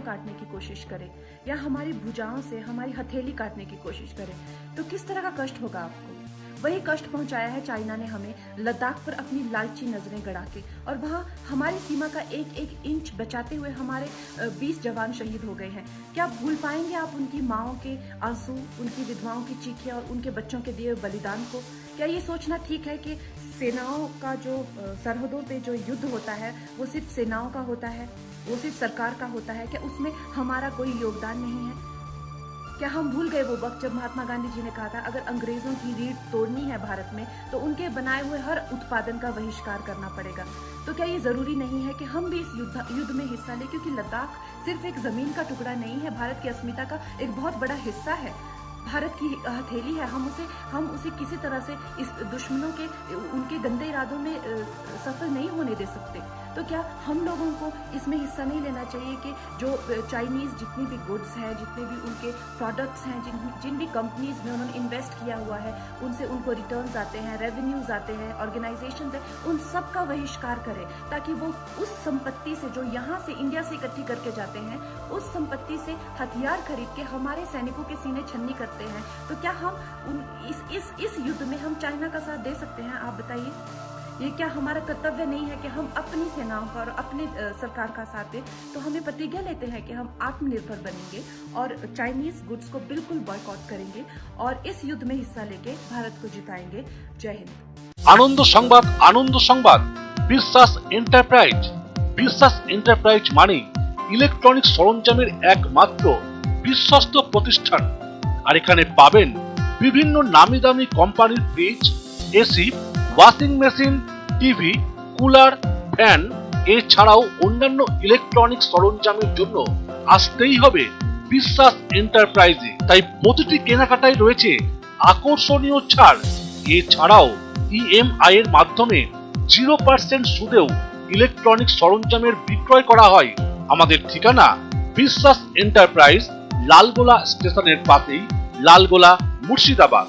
काटने की कोशिश करे या हमारी भुजाओं से हमारी हथेली काटने की कोशिश करे, तो किस तरह का कष्ट होगा आपको। वही कष्ट पहुंचाया है चाइना ने हमें लद्दाख पर अपनी लालची नजरें गड़ा के, और वहां हमारी सीमा का एक एक इंच बचाते हुए हमारे 20 जवान शहीद हो गए हैं। क्या भूल पाएंगे आप उनकी माओं के आंसू, उनकी विधवाओं की चीखें और उनके बच्चों के दिए बलिदान को। क्या ये सोचना ठीक है कि सेनाओं का जो सरहदों पे जो युद्ध होता है वो सिर्फ सेनाओं का होता है, वो सिर्फ सरकार का होता है? क्या उसमें हमारा कोई योगदान नहीं है? क्या हम भूल गए वो वक्त जब महात्मा गांधी जी ने कहा था अगर अंग्रेजों की रीढ़ तोड़नी है भारत में तो उनके बनाए हुए हर उत्पादन का बहिष्कार करना पड़ेगा। तो क्या ये जरूरी नहीं है कि हम भी इस युद्ध में हिस्सा लें, क्योंकि लद्दाख सिर्फ एक जमीन का टुकड़ा नहीं है, भारत की अस्मिता का एक बहुत बड़ा हिस्सा है, भारत की हथेली है। हम उसे किसी तरह से इस दुश्मनों के उनके गंदे इरादों में सफल नहीं होने दे सकते। तो क्या हम लोगों को इसमें हिस्सा नहीं लेना चाहिए कि जो चाइनीज जितनी भी गुड्स हैं, जितने भी उनके प्रोडक्ट्स हैं, जिन भी कंपनीज में उन्होंने इन्वेस्ट किया हुआ है, उनसे उनको रिटर्न्स आते हैं, रेवेन्यूज आते हैं, ऑर्गेनाइजेशन है, उन सब का बहिष्कार करें, ताकि वो उस संपत्ति से जो यहाँ से इंडिया से इकट्ठी करके जाते हैं, उस संपत्ति से हथियार खरीद के हमारे सैनिकों के सीने छन्नी करते हैं। तो क्या हम इस युद्ध में हम चाइना का साथ दे सकते हैं? आप बताइए। ये क्या हमारा कर्तव्य नहीं है कि हम अपनी सेनाओं पर, अपने सरकार का साथ दें? तो हमें प्रतिज्ञा लेते हैं कि हम आत्मनिर्भर बनेंगे और चाइनीज गुड्स को बिल्कुल बॉयकॉट करेंगे और इस युद्ध में हिस्सा लेके भारत को जिताएंगे। जय हिंद। आनंद संबाद, आनंद संबाद। বিশ্বাস এন্টারপ্রাইজ। বিশ্বাস এন্টারপ্রাইজ মানে ইলেকট্রনিক সরঞ্জামের একমাত্র বিশ্বস্ত প্রতিষ্ঠান। আর এখানে পাবেন বিভিন্ন নামি দামি কোম্পানির fridge, AC, washing machine, TV, cooler, fan, এছাড়াও অন্যান্য ইলেকট্রনিক সরঞ্জামের জন্য আসতেই হবে বিশ্বাস এন্টারপ্রাইজে। তাই প্রতিটি কেনাকাটায় রয়েছে আকর্ষণীয় ছাড়। এছাড়াও ইএমআই এর মাধ্যমে 0% সুদেও ইলেকট্রনিক সরঞ্জামের বিক্রয় করা হয়। আমাদের ঠিকানা বিশ্বাস এন্টারপ্রাইজ, লালগোলা স্টেশনের পাশেই, লালগোলা, মুর্শিদাবাদ।